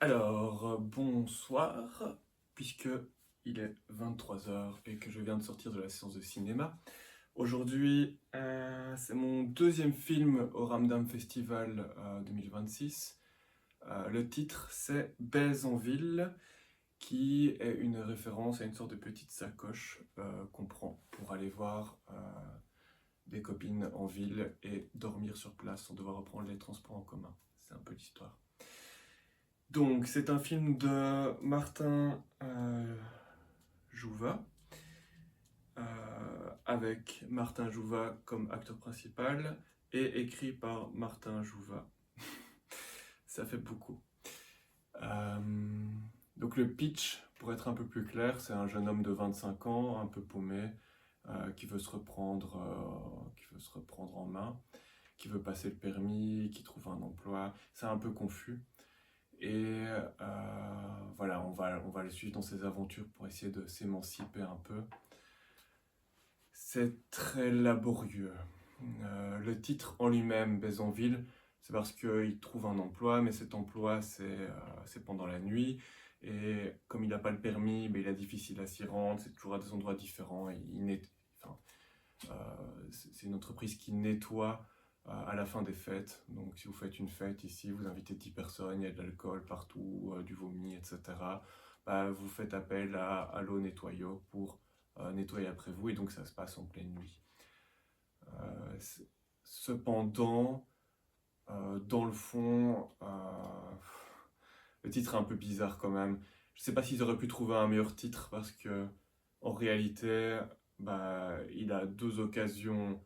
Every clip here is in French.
Alors, bonsoir, puisque il est 23 h et que je viens de sortir de la séance de cinéma. Aujourd'hui, c'est mon deuxième film au Ramdam Festival 2026. Le titre, c'est Baise en ville, qui est une référence à une sorte de petite sacoche qu'on prend pour aller voir des copines en ville et dormir sur place sans devoir reprendre les transports en commun. C'est un peu l'histoire. Donc, c'est un film de Martin Jouva, avec Martin Jouva comme acteur principal et écrit par Martin Jouva. Ça fait beaucoup. Euh, donc, le pitch, pour être un peu plus clair, c'est un jeune homme de 25 ans, un peu paumé, qui veut se reprendre en main, qui veut passer le permis, qui trouve un emploi. C'est un peu confus. Et voilà, on va le suivre dans ses aventures pour essayer de s'émanciper un peu. C'est très laborieux. Le titre en lui-même, Baise en ville, c'est parce qu'il trouve un emploi, mais cet emploi, c'est pendant la nuit. Et comme il n'a pas le permis, ben, il est difficile à s'y rendre, c'est toujours à des endroits différents. Enfin, c'est une entreprise qui nettoie à la fin des fêtes. Donc si vous faites une fête ici, vous invitez 10 personnes, il y a de l'alcool partout, du vomi, etc. Bah, vous faites appel à l'eau nettoyeur pour nettoyer après vous, et donc ça se passe en pleine nuit. Cependant, dans le fond, le titre est un peu bizarre quand même. Je sais pas s'ils auraient pu trouver un meilleur titre parce que en réalité, bah, il a deux occasions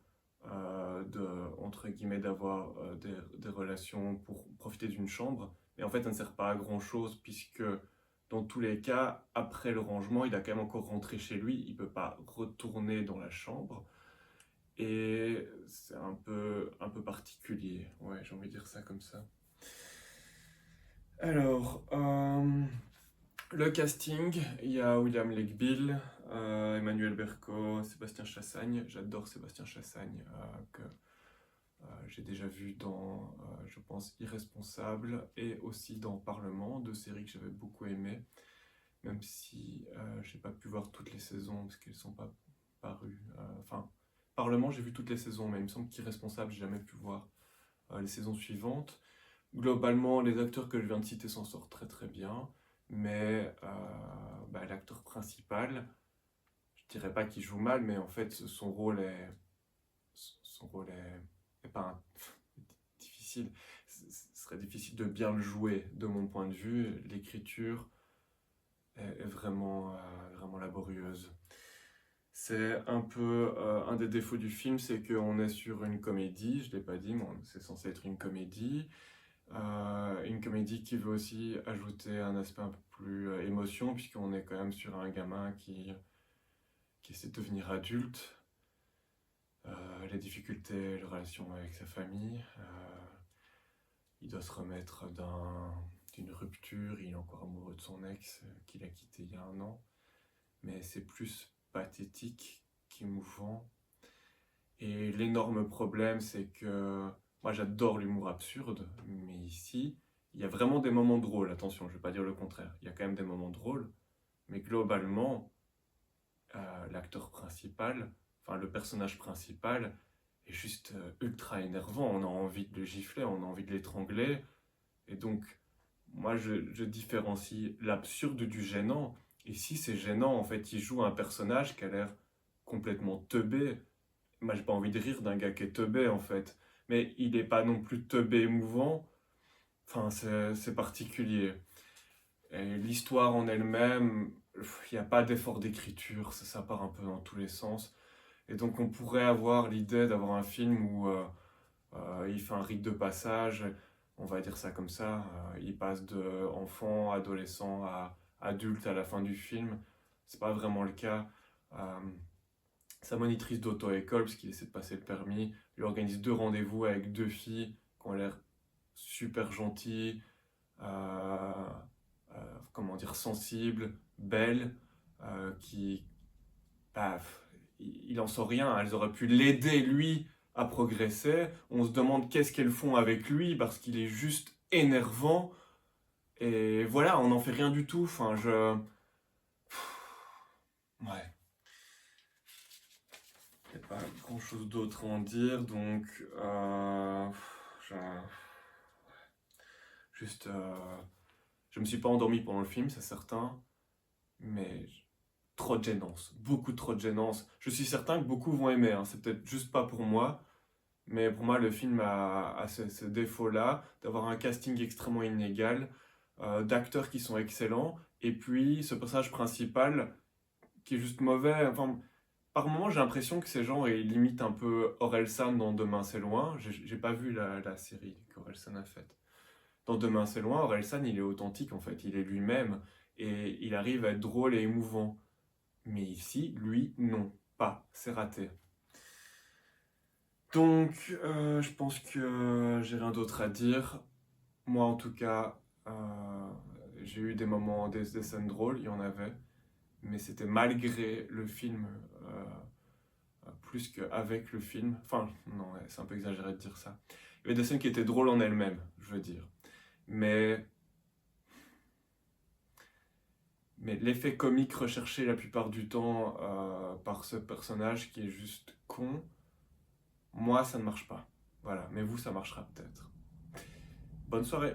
entre guillemets, d'avoir des relations pour profiter d'une chambre. Mais en fait, ça ne sert pas à grand chose puisque dans tous les cas, après le rangement, il a quand même encore rentré chez lui. Il ne peut pas retourner dans la chambre. Et c'est un peu particulier. Ouais, j'ai envie de dire ça comme ça. Alors, le casting, il y a William Legbill, Emmanuel Berco, Sébastien Chassagne. J'adore Sébastien Chassagne, que j'ai déjà vu dans, je pense, Irresponsable et aussi dans Parlement, deux séries que j'avais beaucoup aimées, même si j'ai pas pu voir toutes les saisons parce qu'elles sont pas parues. Enfin, Parlement, j'ai vu toutes les saisons, mais il me semble qu'Irresponsable, j'ai jamais pu voir les saisons suivantes. Globalement, les acteurs que je viens de citer s'en sortent très très bien, mais bah, l'acteur principal, je dirais pas qu'il joue mal, mais en fait son rôle est pas difficile. Ce serait difficile de bien le jouer de mon point de vue. L'écriture est vraiment laborieuse. C'est un peu un des défauts du film, c'est qu'on est sur une comédie, je ne l'ai pas dit, mais c'est censé être une comédie. Une comédie qui veut aussi ajouter un aspect un peu plus émotion, puisqu'on est quand même sur un gamin qui essaie de devenir adulte, les difficultés, les relations avec sa famille. Il doit se remettre d'une rupture, il est encore amoureux de son ex qu'il a quitté il y a un an. Mais c'est plus pathétique qu'émouvant. Et l'énorme problème, c'est que moi j'adore l'humour absurde, mais ici, il y a vraiment des moments drôles. Attention, je ne vais pas dire le contraire. Il y a quand même des moments drôles, mais globalement, l'acteur principal, enfin le personnage principal, est juste ultra énervant. On a envie de le gifler, on a envie de l'étrangler. Et donc, moi, je différencie l'absurde du gênant. Et si c'est gênant, en fait, il joue un personnage qui a l'air complètement teubé. Moi, j'ai pas envie de rire d'un gars qui est teubé, en fait. Mais il n'est pas non plus teubé émouvant. Enfin, c'est particulier. Et l'histoire en elle-même, il n'y a pas d'effort d'écriture, ça part un peu dans tous les sens. Et donc, on pourrait avoir l'idée d'avoir un film où il fait un rite de passage, on va dire ça comme ça. Il passe de enfant, adolescent à adulte à la fin du film. C'est pas vraiment le cas. Euh, Sa monitrice d'auto-école, parce qu'il essaie de passer le permis, lui organise deux rendez-vous avec deux filles qui ont l'air super gentilles, euh, comment dire, sensibles, belles, qui, paf, il en sort rien. Elles auraient pu l'aider, lui, à progresser. On se demande qu'est-ce qu'elles font avec lui parce qu'il est juste énervant. Et voilà, on n'en fait rien du tout. Enfin, ouais, il n'y a pas grand-chose d'autre à en dire, donc... je... Juste... Je me suis pas endormi pendant le film, c'est certain, mais trop de gênance, beaucoup trop de gênance. Je suis certain que beaucoup vont aimer, hein. C'est peut-être juste pas pour moi, mais pour moi le film a ce défaut-là d'avoir un casting extrêmement inégal, d'acteurs qui sont excellents, et puis ce personnage principal qui est juste mauvais. Enfin, par moments j'ai l'impression que ces gens ils limitent un peu Orelsan dans Demain c'est loin. J'ai pas vu la série qu'Orelsan a faite. Dans Demain c'est loin, Orelsan il est authentique en fait, il est lui-même et il arrive à être drôle et émouvant. Mais ici, lui, non, pas, c'est raté. Donc, je pense que j'ai rien d'autre à dire. Moi, en tout cas, j'ai eu des moments, des scènes drôles, il y en avait, mais c'était malgré le film, plus qu'avec le film. Enfin, non, ouais, c'est un peu exagéré de dire ça. Il y avait des scènes qui étaient drôles en elles-mêmes, je veux dire. Mais Mais l'effet comique recherché la plupart du temps par ce personnage qui est juste con, moi ça ne marche pas. Voilà, mais vous ça marchera peut-être. Bonne soirée.